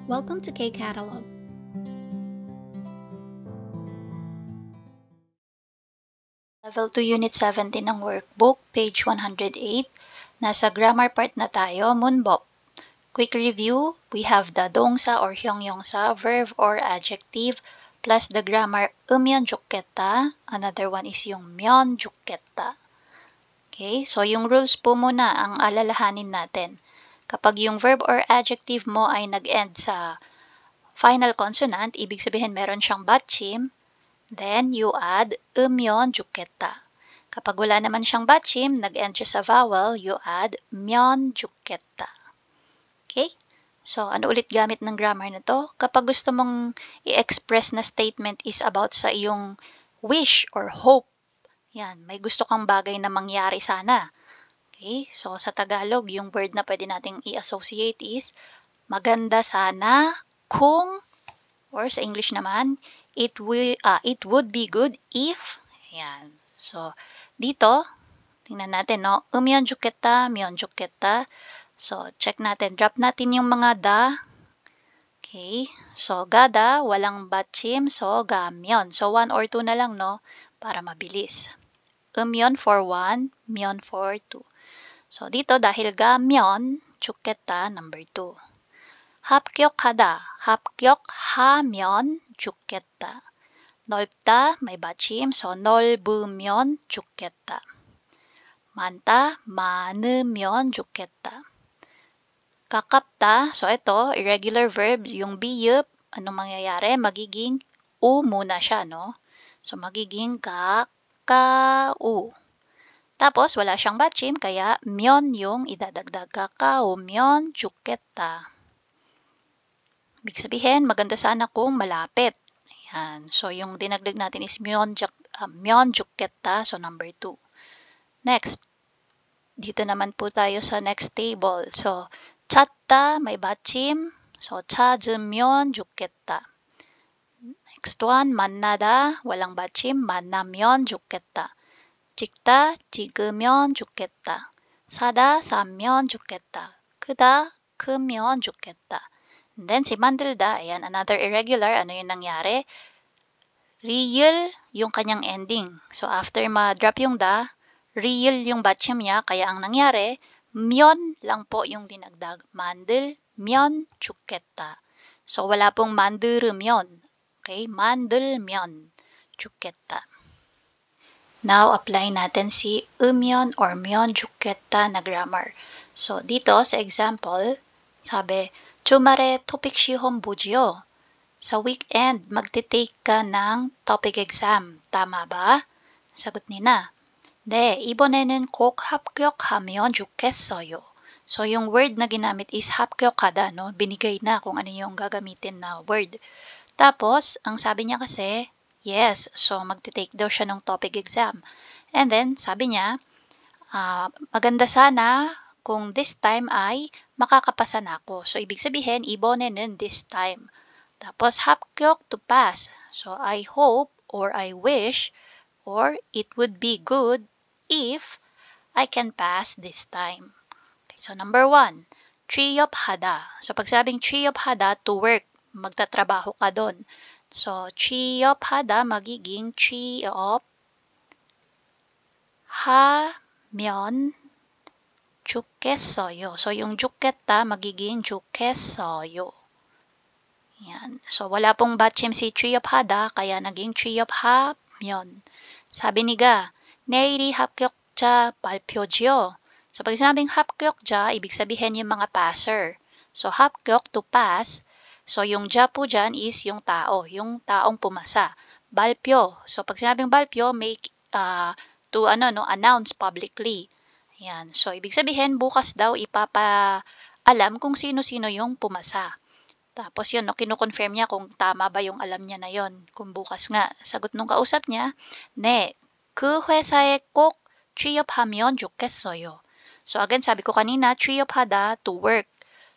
Welcome to K-Catalog. Level 2 Unit 17 ng workbook, page 108. Nasa grammar part na tayo, 문법. Quick review, we have the 동사 or 형용사, verb or adjective, plus the grammar 으면 좋겠다. Another one is yung 면 좋겠다. Okay, so yung rules po muna ang alalahanin natin. Kapag yung verb or adjective mo ay nag-end sa final consonant, ibig sabihin meron siyang 받침, then you add 으면 좋겠다. Kapag wala naman siyang 받침, nag-end siya sa vowel, you add 면 좋겠다. Okay? So, ano ulit gamit ng grammar na to? Kapag gusto mong i-express na statement is about sa iyong wish or hope. Yan, may gusto kang bagay na mangyari sana. Okay? So, sa Tagalog, yung word na pwede nating i-associate is maganda sana kung, or sa English naman, it would be good if, ayan. So, dito, tingnan natin, no? 으면 좋겠다, 면 좋겠다. So, check natin. Drop natin yung mga da. Okay. So, gada, walang 받침. So, ga면. So, 1 or 2 na lang, no? Para mabilis. 으면 for 1, 면 for 2. So, dito, dahil ga면, 좋겠다, number 2. 합격하다, 합격하면 좋겠다. 넓다, may 받침, so 넓으면 좋겠다. 많다, 많으면 좋겠다. 가깝다, so ito, irregular verb, yung biyup, anong mangyayari? Magiging u muna siya, no? So magiging kakau. Tapos, wala siyang 받침, kaya 면 yung idadagdag. 가까우면 좋겠다. Ibig sabihin, maganda sana kung malapit. Ayan. So, yung dinagdag natin is 면 좋겠다. So, number 2. Next. Dito naman po tayo sa next table. So, 찾다, may 받침. So, 찾으면 좋겠다. Next one, 만나다, walang 받침. 만나면 좋겠다. 찍다, 찍으면 좋겠다. 사다, 사면 좋겠다. 크다, 크면 좋겠다. And then, si 만들다, ayan, another irregular, ano yung nangyari? Real yung kanyang ending. So, after ma-drop yung da, real yung 받침 niya, kaya ang nangyari, 면 lang po yung dinagdag. 만들면 좋겠다. So, wala pong 만들으면. Okay? 만들면 좋겠다. Now, apply natin si 으면 or 면 좋겠다 na grammar. So, dito sa example, sabi, 주말에 토픽 시험 보지요. Sa weekend, magte-take ka ng topic exam. Tama ba? Sagot ni na. 네, 이번에는 꼭 합격하면 좋겠어요. So, yung word na ginamit is 합격하다, no? Binigay na kung ano yung gagamitin na word. Tapos, ang sabi niya kasi, yes. So, magte-take daw siya ng topic exam. And then, sabi niya, maganda sana kung this time ay makakapasa na ako. So, ibig sabihin, ibone는 this time. Tapos, 합격 to pass. So, I hope or I wish or it would be good if I can pass this time. Okay, so, number 1, 취업하다. So, pag sabing 취업하다, to work, magtatrabaho ka doon. So, 취업하다 magiging 취업하면 좋겠어요. So, yung 좋겠다 magiging 좋겠어요. Yan. So, wala pong 받침 si 취업하다, kaya naging 취업하면. Sabi ni Ga, 내일이 합격자 발표지요. So, pag sinabing 합격자, ibig sabihin yung mga passer. So, 합격 to pass. So, yung ja po dyan is yung tao, yung taong pumasa. 발표. So, pag sinabing 발표, make to announce publicly. Yan. So, ibig sabihin, bukas daw ipapaalam kung sino-sino yung pumasa. Tapos yun, no, kino-confirm niya kung tama ba yung alam niya na yon. Kung bukas nga, sagot nung kausap niya, 네, 그 회사에 꼭 취업하면 좋겠어요. So again, sabi ko kanina, 취업하다, to work.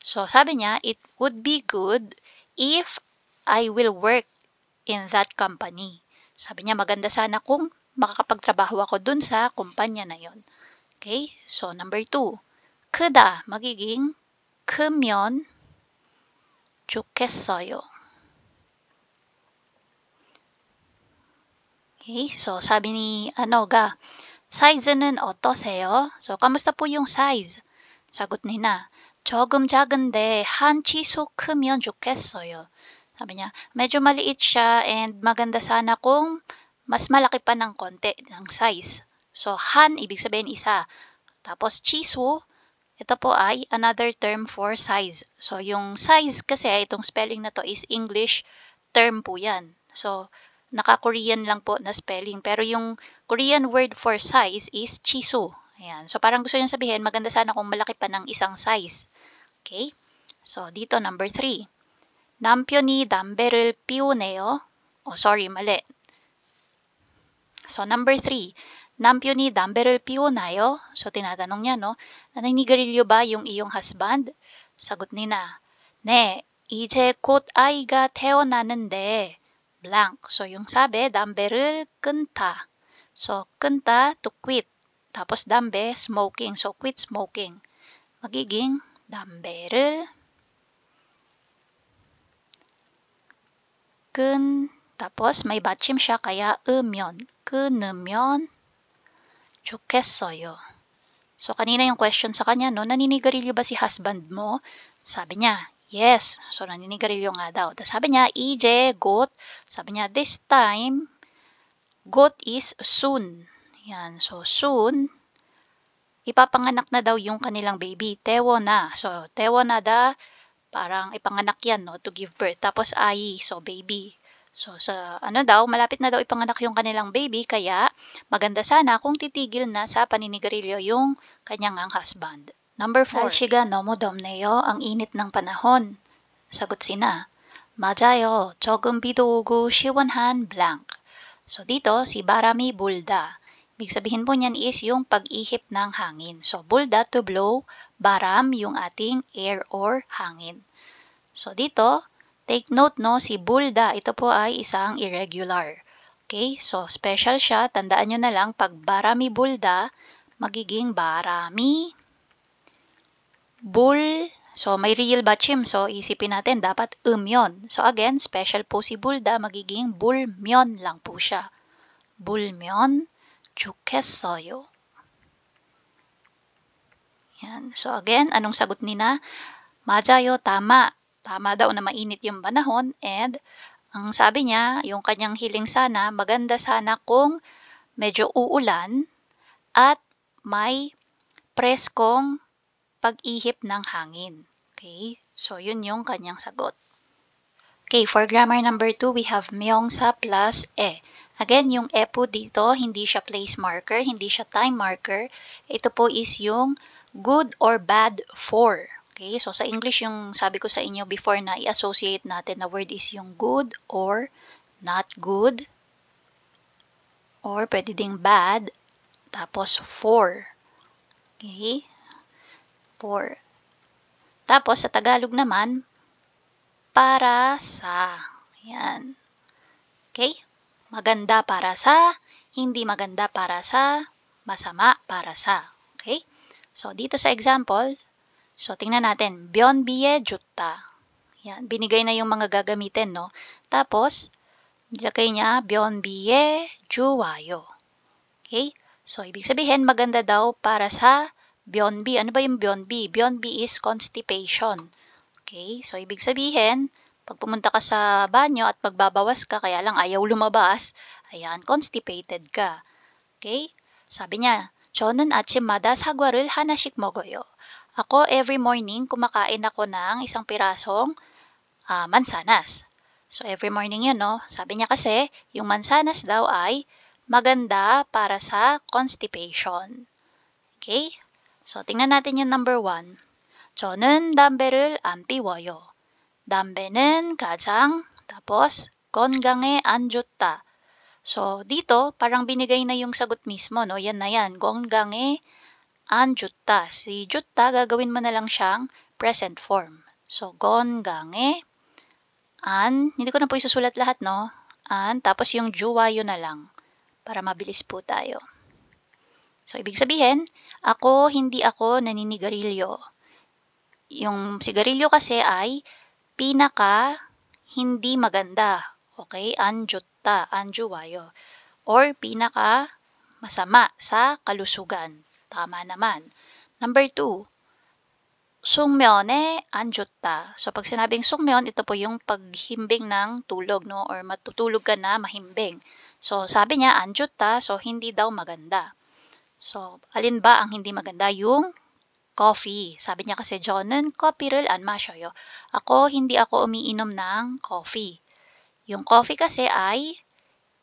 So sabi niya, it would be good if I will work in that company. Sabi niya, maganda sana kung makakapagtrabaho ako dun sa kumpanya na yon. Okay? So, number 2. 크다, magiging 크면 좋겠어요. Okay, so sabi ni Ga, size는 어떠세요? So, kamusta po yung size? Sagot ni Na, 조금 작은데 한 치수 크면 좋겠어요. Sabi niya, medyo maliit siya and maganda sana kung mas malaki pa ng konti ng size. So, han, ibig sabihin isa. Tapos, chisu, ito po ay another term for size. So, yung size kasi, itong spelling na to is English term po yan. So, naka-Korean lang po na spelling. Pero yung Korean word for size is chisu. Ayan. So, parang gusto niya sabihin, maganda sana kung malaki pa ng isang size. Okay? So, dito, number 3. 남편이 담배를 피우네요. Oh, sorry, mali. So, number 3. 남편이 담배를 피우나요? So, tinatanong niya, no? Naninigarilyo ba yung iyong husband? Sagot ni Na, 네, 이제 곧 아이가 태어나는데 blank. So, yung sabi, 담배를 끊다. So, 끊다, to quit. Tapos, 담배, smoking. So, quit smoking. Magiging, 담배를 tapos may 받침 siya kaya 으면, 끊으면 좋겠어요. So, kanina yung question sa kanya, no, naninigarilyo ba si husband mo? Sabi niya, yes. So, naninigarilyo nga daw. Tapos sabi niya, 이제 곧. Sabi niya, this time, 곧 is soon. Yan. So, soon, ipapanganak na daw yung kanilang baby. Tewo na. So, tewo na da, parang ipanganak yan, no, to give birth. Tapos, ai, so, baby. So, sa malapit na daw ipanganak yung kanilang baby, kaya maganda sana kung titigil na sa paninigarilyo yung kanyang husband. Number 4. 날씨가 너무 덥네요. Ang init ng panahon. Sagot si Na, 맞아요. 조금 비도 오고 시원한 blank. So, dito, si 바람이 불다. Ibig sabihin po niyan is yung pag-ihip ng hangin. So, bulda to blow, baram yung ating air or hangin. So, dito, take note, no, si bulda, ito po ay isang irregular. Okay, so special siya. Tandaan nyo na lang, pag barami bulda, magiging barami bul. So, may real bachim. So, isipin natin, dapat umyon. So, again, special po si bulda, magiging bulmyon lang po siya. Bulmyon, 좋겠어요. Yan. So, again, anong sagot ni Na? 맞아요, tama. Tama daw na mainit yung panahon and ang sabi niya, yung kanyang hiling sana, maganda sana kung medyo uulan at may preskong pag-ihip ng hangin. Okay? So, yun yung kanyang sagot. Okay, for grammar number 2, we have 명사 plus e. Again, yung e po dito, hindi siya place marker, hindi siya time marker. Ito po is yung good or bad for. Okay, so sa English yung sabi ko sa inyo before na i-associate natin na word is yung good or not good. Or pwede ding bad. Tapos for. Okay, for. Tapos sa Tagalog naman, para sa. Yan. Okay, maganda para sa, hindi maganda para sa, masama para sa. Okay, so dito sa example, so, tingnan natin. 변비에 좋다. Yan. Binigay na yung mga gagamitin, no? Tapos, nilagay niya, 변비에 좋아요. Okay? So, ibig sabihin, maganda daw para sa 변비. Ano ba yung 변비? 변비 is constipation. Okay? So, ibig sabihin, pag pumunta ka sa banyo at pagbabawas ka, kaya lang ayaw lumabas, ayan, constipated ka. Okay? Sabi niya, 저는 아침마다 사과를 하나씩 먹어요. Ako, every morning, kumakain ako ng isang pirasong mansanas. So, every morning yun, no? Sabi niya kasi, yung mansanas daw ay maganda para sa constipation. Okay? So, tingnan natin yung number 1. 저는 담배를 안 피워요. 담배는 가장, tapos, 건강에 안 좋다. So, dito, parang binigay na yung sagot mismo, no? Yan na yan. 건강에 안 좋다. Si 좋다, gagawin mo na lang siyang present form. So, 건강에 안, hindi ko na po isusulat lahat, no? An, tapos yung 좋아요 na lang para mabilis po tayo. So, ibig sabihin, hindi ako naninigarilyo. Yung sigarilyo kasi ay pinaka hindi maganda. Okay? An 좋다, 안 좋아요. Or pinaka masama sa kalusugan. Tama naman. Number 2, 숙면에 안 좋다. So, pag sinabing 숙면, ito po yung paghimbing ng tulog, no? Or matutulog ka na mahimbing. So, sabi niya, 안 좋다. So, hindi daw maganda. So, alin ba ang hindi maganda? Yung coffee. Sabi niya kasi, 저는 커피를 안 마셔요. Hindi ako umiinom ng coffee. Yung coffee kasi ay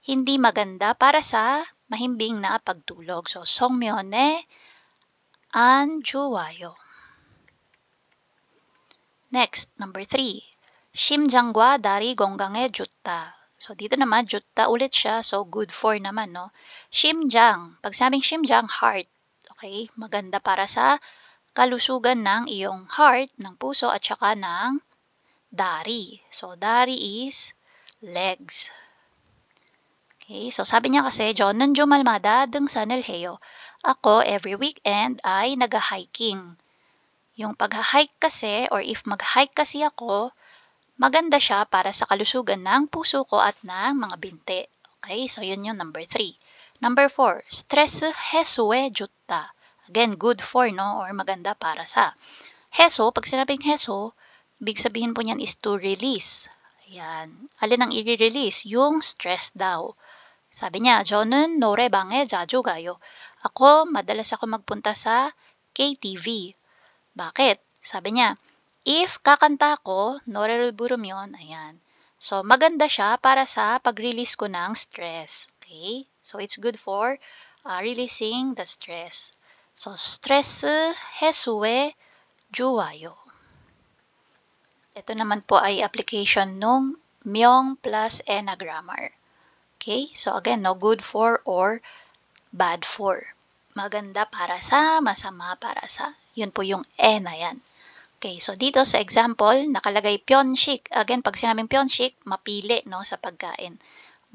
hindi maganda para sa mahimbing na pagtulog. So, 숙면에 안 좋아요. Next, number 3. 심장과 다리 건강에 좋다. So, dito naman, 좋다 ulit siya. So, good for naman, no? 심장. Pag sabing 심장, heart. Okay? Maganda para sa kalusugan ng iyong heart, ng puso, at saka ng da리. So, da리 is legs. Okay? So, sabi niya kasi, 저는 주말마다 등산을 해요. Ako, every weekend ay nag-hiking. Yung pag-hike kasi or if mag-hike kasi ako, maganda siya para sa kalusugan ng puso ko at ng mga binti. Okay, so yun yung number 3. Number 4, stress 해소에 좋다. Again, good for, no? Or maganda para sa. 해소, pag sinabing 해소, ibig sabihin po niyan is to release. Ayan. Alin ang i-release? Yung stress daw. Sabi niya, 저는 노래방에 자주 가요. Madalas ako magpunta sa KTV. Bakit? Sabi niya, if kakanta ako, 노래를 부르면, ayan. So, maganda siya para sa pag-release ko ng stress. Okay? So, it's good for releasing the stress. So, stress 해소에 좋아요. Ito naman po ay application nung 명 plus ena grammar. Okay? So, again, no, good for or bad for. Maganda para sa, masama para sa. Yun po yung e na yan. Okay, so dito sa example, nakalagay pyeonshik. Again, pag sinabing pyeonshik, mapili, no, sa pagkain.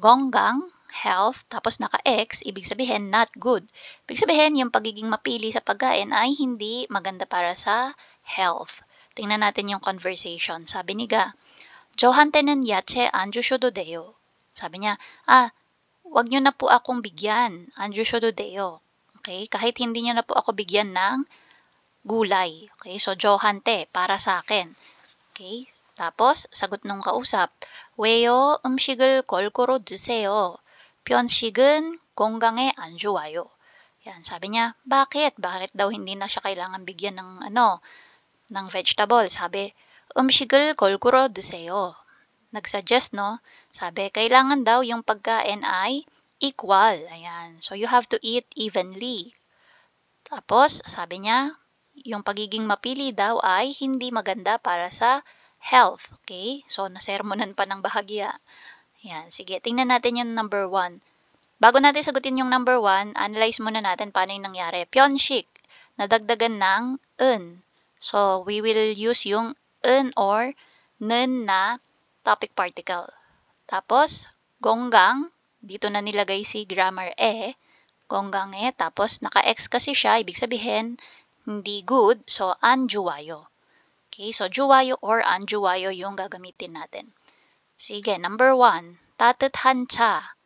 Gonggang, health, tapos naka-X, ibig sabihin not good. Ibig sabihin, yung pagiging mapili sa pagkain ay hindi maganda para sa health. Tingnan natin yung conversation. Sabi ni Ga, 저한테는 야채 안 주셔도 돼요. Sabi niya, wag nyo na po akong bigyan. 안 주셔도 돼요. Okay, kahit hindi nyo na po ako bigyan ng gulay. Okay, so 저한테, para sa akin. Okay, tapos sagot nung kausap, 왜요 음식을 골고루 드세요. 편식은 건강에 안 좋아요. Yan, sabi niya, bakit? Bakit daw hindi na siya kailangan bigyan ng vegetable? Sabi, 음식을 골고루 드세요. Nag-suggest, no? Sabi, kailangan daw yung pagkain ay equal. Ayan. So, you have to eat evenly. Tapos, sabi niya, yung pagiging mapili daw ay hindi maganda para sa health. Okay? So, nasermonan pa ng bahagya. Yan. Sige, tingnan natin yung number 1. Bago natin sagutin yung number 1, analyze muna natin paano yung nangyari. Pyeonshik, nadagdagan ng un. So, we will use yung un or 는 na topic particle. Tapos, gonggang, dito na nilagay si grammar gonggang tapos naka-X kasi siya, ibig sabihin, hindi good, so 안 좋아요. Okay, so 좋아요 or 안 좋아요 yung gagamitin natin. Sige, number 1, 따뜻한 차.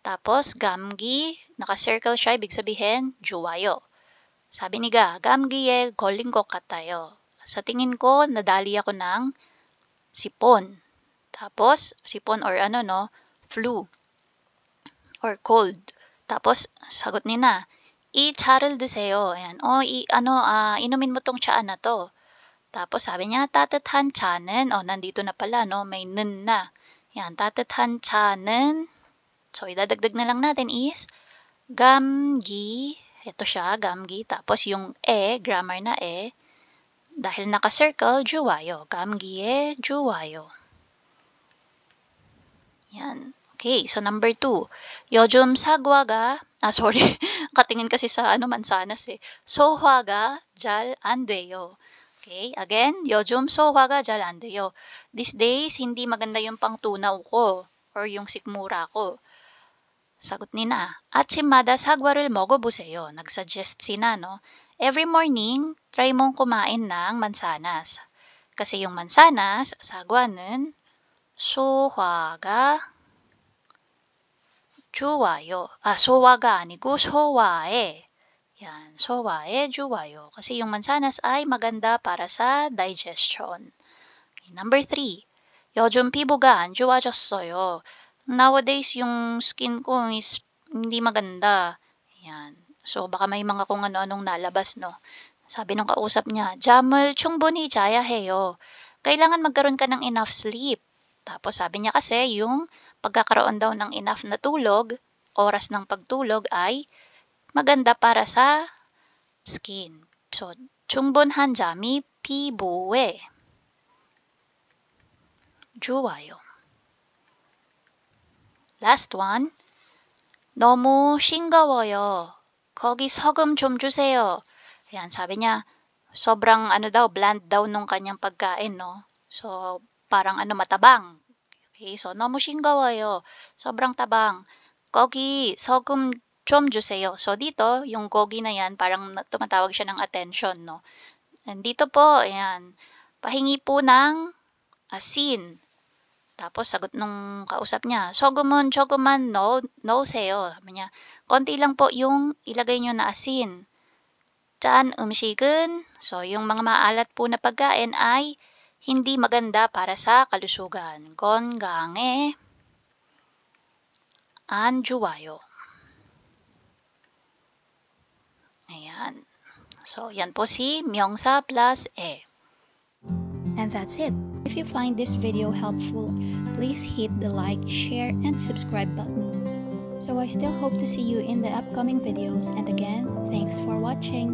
Tapos, 감기, naka-circle siya, ibig sabihin, 좋아요. Sabi ni Ga, 감기에 걸린 것 같아요. Sa tingin ko, nadali ako ng sipon. Tapos, sipon or flu or cold. Tapos, sagot ni na, 이 차를 드세요. Ayan. Inumin mo tong tsaa na to. Tapos, sabi niya, 따뜻한 차는, nandito na pala, no? May 는 na. Yan, 따뜻한 차는, so, idadagdag na lang natin is, 감기, ito siya, 감기. Tapos, yung grammar na dahil naka-circle, 좋아요. 감기에 좋아요. Yan. Okay, so number 2. 요즘 사과가, katingin kasi sa mansanas 소화가 잘 안 돼요. Okay, again, 요즘 소화가 잘 안 돼요. These days, hindi maganda yung pangtunaw ko or yung sikmura ko. Sagot ni na, 아침마다 사과를 먹어보세요. Nag-suggest si na, no? Every morning, try mong kumain ng mansanas. Kasi yung mansanas, sagwa는 소화가 좋아요. 소화가 아니고 소화에. Yan, 소화에 좋아요. Kasi yung mansanas ay maganda para sa digestion. Number 3. 요즘 피부가 안 좋아졌어요. Nowadays, yung skin ko is hindi maganda. Yan. So, baka may mga kung ano-anong nalabas, no? Sabi nung kausap niya, 잠을 충분히 자야 해요. Kailangan magkaroon ka ng enough sleep. Tapos sabi niya kasi yung pagkakaroon daw ng enough na tulog, oras ng pagtulog ay maganda para sa skin. So, 충분한 잠이 피부에 좋아요. Last one. 너무 싱거워요. 거기 소금 좀 주세요. Ayan, sabi niya, sobrang bland daw nung kanyang pagkain, no? So, parang matabang. Okay, so 너무 싱거워요. Sobrang tabang. 거기 소금 좀 주세요. So, dito, yung gogi na yan, parang tumatawag siya ng attention, no? And dito po, ayan, pahingi po ng asin. Tapos sagot nung kausap niya, "소금은 조금만 넣으세요." Sabi niya, "konti lang po yung ilagay niyo na asin." "짠 음식은," so yung mga maalat po na pagkain ay hindi maganda para sa kalusugan. 건강에 안 좋아요. Ayan. So, yan po si 명사 plus 에. And that's it. If you find this video helpful, please hit the like, share, and subscribe button. So I still hope to see you in the upcoming videos, and again, thanks for watching.